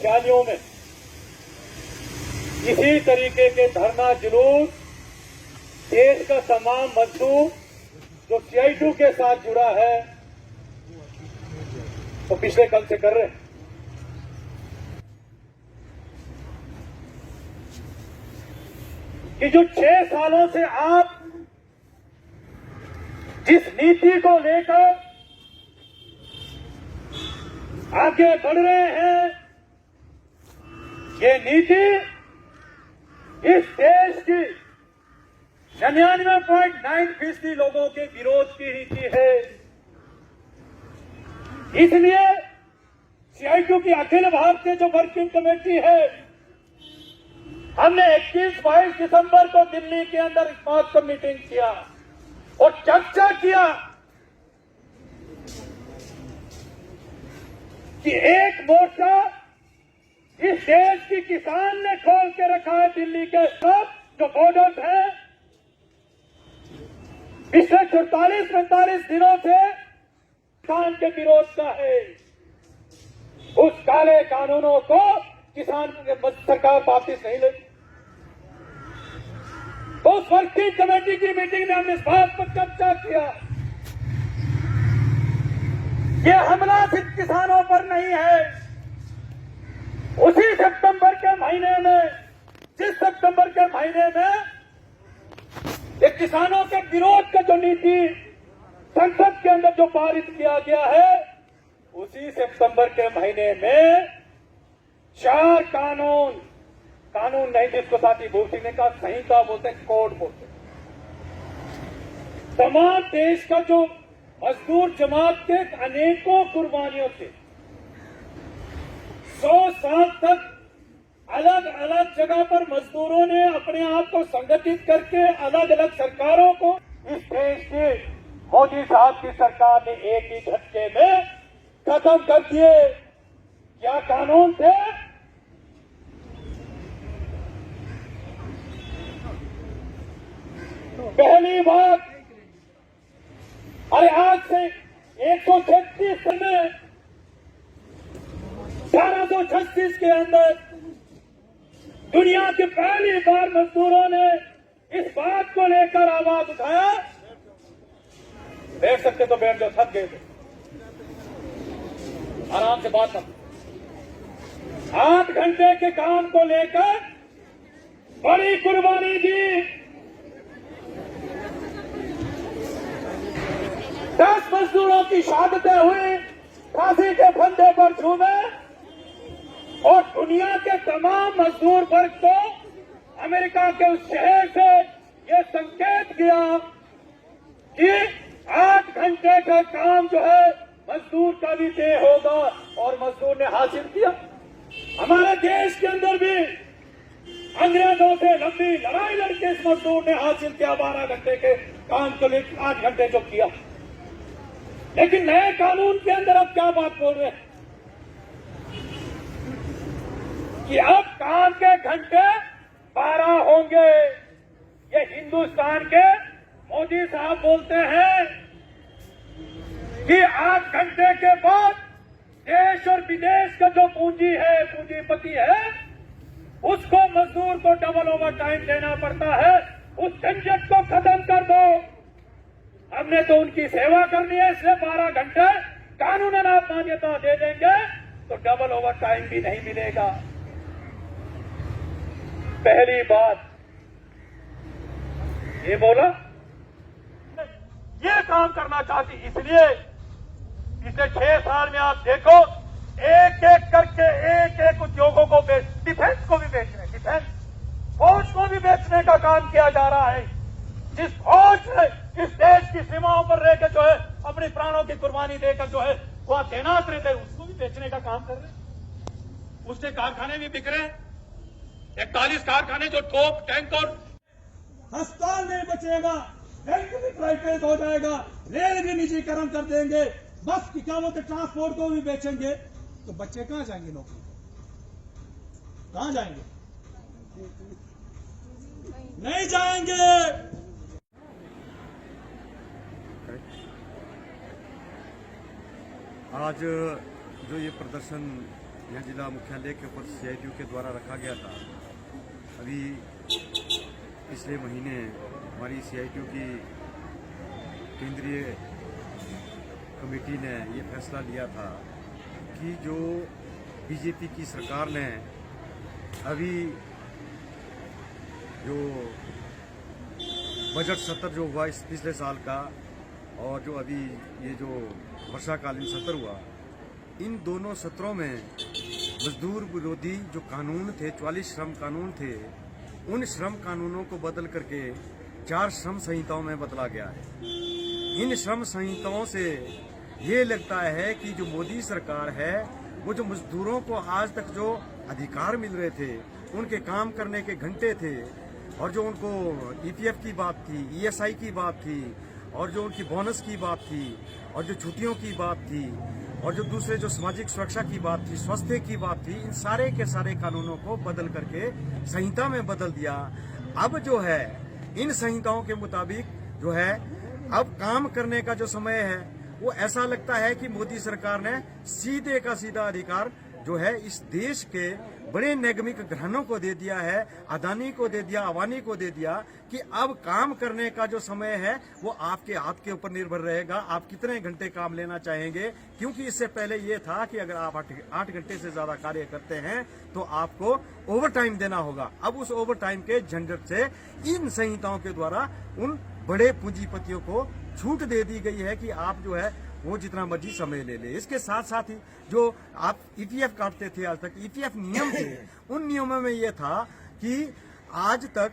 मुख्यालयों में इसी तरीके के धरना जुलूस देश का तमाम मजदूर जो CI2 के साथ जुड़ा है तो पिछले कल से कर रहे हैं। कि जो 6 सालों से आप जिस नीति को लेकर आगे बढ़ रहे हैं, ये नीति इस देश की 99.9% लोगों के विरोध की नीति है। इसलिए CI2 की अखिल भारतीय जो वर्किंग कमेटी है, हमने 21-22 दिसंबर को दिल्ली के अंदर इस बात पर मीटिंग किया और चर्चा किया कि एक मोर्चा इस देश की किसान ने खोल के रखा है दिल्ली के सब जो बॉर्डर्स है, पिछले 44-45 दिनों से किसान के विरोध का है। उस काले कानूनों को किसान सरकार वापिस नहीं लेगी। तो उस वर्किंग कमेटी की मीटिंग में हमने इस बात पर चर्चा किया, ये हमला सिर्फ किसानों पर नहीं है। उसी सितंबर के महीने में, जिस सितंबर के महीने में ये किसानों के विरोध का जो नीति संसद के अंदर जो पारित किया गया है, उसी सितंबर के महीने में 4 कानून नहीं, जिसको साथी भूसी ने कहा संहिता बोलते, कोड बोलते, तमाम देश का जो मजदूर जमात के अनेकों कुर्बानियों से 100 साल तक अलग अलग जगह पर मजदूरों ने अपने आप को संगठित करके अलग अलग सरकारों को, इस देश की मोदी साहब की सरकार ने एक ही झटके में खत्म कर दिए। क्या कानून थे? पहली बात, अरे आज से 136 में 1836 के अंदर दुनिया की पहली बार मजदूरों ने इस बात को लेकर आवाज उठाया। बैठ सकते तो बैठ जाओ, थक गए थे, आराम से बात कर। 8 घंटे के काम को लेकर बड़ी कुर्बानी दी। 10 मजदूरों की शहादतें हुई, फांसी के फंदे पर झूमे और दुनिया के तमाम मजदूर वर्ग को अमेरिका के उस शहर से यह संकेत किया कि 8 घंटे का काम जो है मजदूर का भी तय होगा, और मजदूर ने हासिल किया। हमारे देश के अंदर भी अंग्रेजों से लंबी लड़ाई लड़के इस मजदूर ने हासिल किया 12 घंटे के काम को लेकर 8 घंटे जो किया। लेकिन नए कानून के अंदर अब क्या बात बोल रहे हैं कि अब काम के घंटे 12 होंगे। ये हिंदुस्तान के मोदी साहब बोलते हैं कि 8 घंटे के बाद देश और विदेश का जो पूंजी है, पूंजीपति है, उसको मजदूर को डबल ओवर टाइम देना पड़ता है। उस झंझट को खत्म कर दो। हमने तो उनकी सेवा करनी है, इसलिए 12 घंटे कानूनन आप मान्यता दे देंगे तो डबल ओवर टाइम भी नहीं मिलेगा। पहली बात ये बोला, ये काम करना चाहती, इसलिए पिछले 6 साल में आप देखो एक एक करके एक उद्योगों को डिफेंस को भी बेचने, डिफेंस फौज को भी बेचने का काम किया जा रहा है। जिस फौज ने इस देश की सीमाओं पर रहकर जो है अपने प्राणों की कुर्बानी देकर जो है वह तैनात रहते हैं, उसको भी बेचने का काम कर रहे हैं। उससे कारखाने भी बिक रहे हैं, 41 कारखाने जो तोप, टैंक और अस्पताल नहीं बचेगा, बैंक भी प्राइवेटाइज हो जाएगा, रेल भी निजीकरण कर देंगे, बस की क्या बोलते ट्रांसपोर्ट को भी बेचेंगे, तो बच्चे कहां जाएंगे? नौकरी कहां जाएंगे? नहीं जाएंगे। आज जो ये प्रदर्शन यहाँ जिला मुख्यालय के ऊपर CITU के द्वारा रखा गया था। अभी पिछले महीने हमारी CITU की केंद्रीय कमेटी ने ये फैसला लिया था कि जो बीजेपी की सरकार ने अभी जो बजट सत्र जो हुआ इस पिछले साल का और जो अभी ये जो वर्षाकालीन सत्र हुआ, इन दोनों सत्रों में मजदूर विरोधी जो कानून थे, 44 श्रम कानून थे, उन श्रम कानूनों को बदल करके 4 श्रम संहिताओं में बदला गया है। इन श्रम संहिताओं से ये लगता है कि जो मोदी सरकार है वो जो मजदूरों को आज तक जो अधिकार मिल रहे थे, उनके काम करने के घंटे थे और जो उनको EPF की बात थी, ESI की बात थी और जो उनकी बोनस की बात थी और जो छुट्टियों की बात थी और जो दूसरे जो सामाजिक सुरक्षा की बात थी, स्वास्थ्य की बात थी, इन सारे के सारे कानूनों को बदल करके संहिता में बदल दिया। अब जो है इन संहिताओं के मुताबिक जो है अब काम करने का जो समय है वो ऐसा लगता है कि मोदी सरकार ने सीधे का सीधा अधिकार जो है इस देश के बड़े निगमित घरानों को दे दिया है, अदानी को दे दिया, अवानी को दे दिया कि अब काम करने का जो समय है वो आपके हाथ के ऊपर निर्भर रहेगा, आप कितने घंटे काम लेना चाहेंगे। क्योंकि इससे पहले ये था कि अगर आप 8 घंटे से ज्यादा कार्य करते हैं तो आपको ओवर टाइम देना होगा। अब उस ओवर टाइम के झंझट से इन संहिताओं के द्वारा उन बड़े पूंजीपतियों को छूट दे दी गई है कि आप जो है वो जितना मर्जी समय ले ले। इसके साथ साथ ही जो आप EPF काटते थे आज तक, EPF नियम थे, उन नियमों में ये था कि आज तक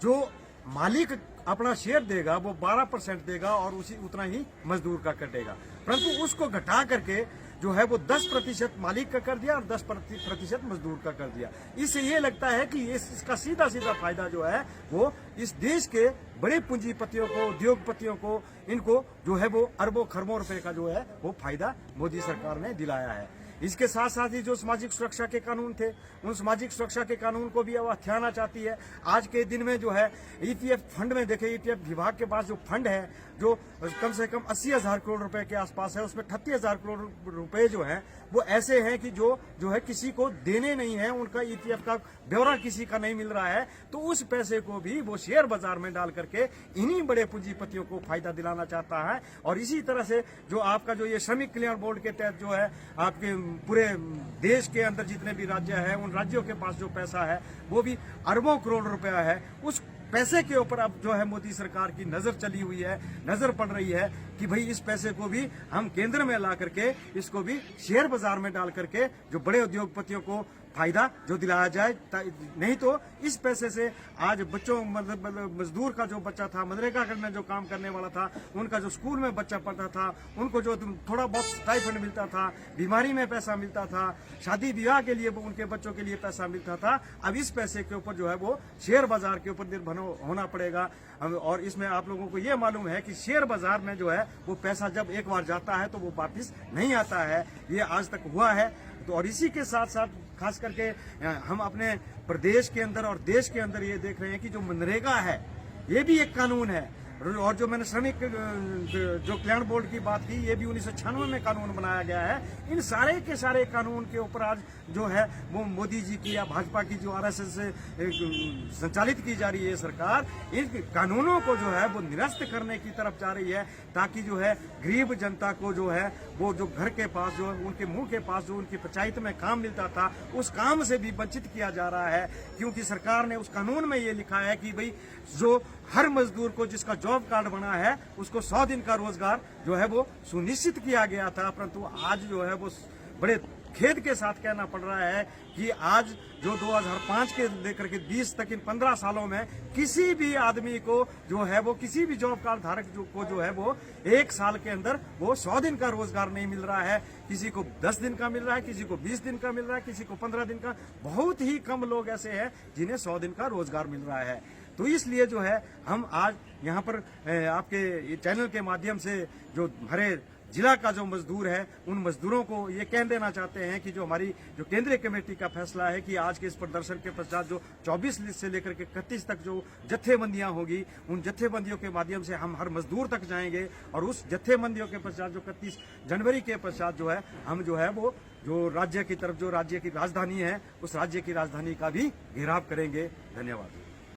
जो मालिक अपना शेयर देगा वो 12% देगा और उतना ही मजदूर का कटेगा, परंतु उसको घटा करके जो है वो 10% मालिक का कर दिया और 10% मजदूर का कर दिया। इससे ये लगता है कि इसका सीधा सीधा फायदा जो है वो इस देश के बड़े पूंजीपतियों को, उद्योगपतियों को, इनको जो है वो अरबों खरबों रुपए का जो है वो फायदा मोदी सरकार ने दिलाया है। इसके साथ साथ ही जो सामाजिक सुरक्षा के कानून थे, उन सामाजिक सुरक्षा के कानून को भी अब हथियाना चाहती है। आज के दिन में जो है EPF फंड में देखे, EPF विभाग के पास जो फंड है जो कम से कम 80,000 करोड़ रुपए के आसपास है, उसमें 38,000 करोड़ रुपए जो है वो ऐसे हैं कि जो है किसी को देने नहीं है, उनका EPF का ब्यौरा किसी का नहीं मिल रहा है, तो उस पैसे को भी वो शेयर बाजार में डाल करके इन्हीं बड़े पूंजीपतियों को फायदा दिलाना चाहता है। और इसी तरह से जो आपका जो ये श्रमिक कल्याण बोर्ड के तहत जो है आपके पूरे देश के अंदर जितने भी राज्य है, उन राज्यों के पास जो पैसा है वो भी अरबों करोड़ रुपया है। उस पैसे के ऊपर अब जो है मोदी सरकार की नजर चली हुई है, नजर पड़ रही है कि भाई इस पैसे को भी हम केंद्र में ला करके इसको भी शेयर बाजार में डाल करके जो बड़े उद्योगपतियों को फायदा जो दिलाया जाए। नहीं तो इस पैसे से आज बच्चों मतलब मजदूर का जो बच्चा था, मनरेगा में जो काम करने वाला था, उनका जो स्कूल में बच्चा पढ़ता था, उनको जो थोड़ा बहुत स्टाइपेंड मिलता था, बीमारी में पैसा मिलता था, शादी विवाह के लिए उनके बच्चों के लिए पैसा मिलता था, अब इस पैसे के ऊपर जो है वो शेयर बाजार के ऊपर निर्भर होना पड़ेगा। और इसमें आप लोगों को ये मालूम है कि शेयर बाजार में जो है वो पैसा जब एक बार जाता है तो वो वापिस नहीं आता है, ये आज तक हुआ है। तो और इसी के साथ साथ खास करके हम अपने प्रदेश के अंदर और देश के अंदर ये देख रहे हैं कि जो मनरेगा है ये भी एक कानून है, और जो मैंने श्रमिक जो कल्याण बोर्ड की बात की ये भी 1996 में कानून बनाया गया है। इन सारे के सारे कानून के ऊपर आज जो है वो मोदी जी की या भाजपा की जो RSS से संचालित की जा रही है सरकार, इन कानूनों को जो है वो निरस्त करने की तरफ जा रही है, ताकि जो है गरीब जनता को जो है वो जो घर के पास जो उनके मुंह के पास जो उनकी पंचायत में काम मिलता था उस काम से भी वंचित किया जा रहा है। क्योंकि सरकार ने उस कानून में ये लिखा है कि भाई जो हर मजदूर को जिसका जॉब कार्ड बना है उसको 100 दिन का रोजगार जो है वो सुनिश्चित किया गया था, परंतु आज जो है वो बड़े खेद के साथ कहना पड़ रहा है कि आज जो 2005 के लेकर के 20 तक इन 15 सालों में किसी भी आदमी को जो है वो किसी भी जॉब कार्ड धारक को जो है वो 1 साल के अंदर वो 100 दिन का रोजगार नहीं मिल रहा है। किसी को 10 दिन का मिल रहा है, किसी को 20 दिन का मिल रहा है, किसी को 15 दिन का। बहुत ही कम लोग ऐसे हैं जिन्हें 100 दिन का रोजगार मिल रहा है। तो इसलिए जो है हम आज यहाँ पर आपके चैनल के माध्यम से जो हमारे जिला का जो मजदूर है उन मजदूरों को ये कह देना चाहते हैं कि जो हमारी जो केंद्रीय कमेटी का फैसला है कि आज के इस प्रदर्शन के पश्चात जो 24 से लेकर के 31 तक जो जत्थेबंदियां होगी, उन जत्थेबंदियों के माध्यम से हम हर मजदूर तक जाएंगे और उस जत्थेबंदियों के पश्चात जो 31 जनवरी के पश्चात जो है हम जो है वो जो राज्य की तरफ जो राज्य की राजधानी है उस राज्य की राजधानी का भी घेराव करेंगे। धन्यवाद।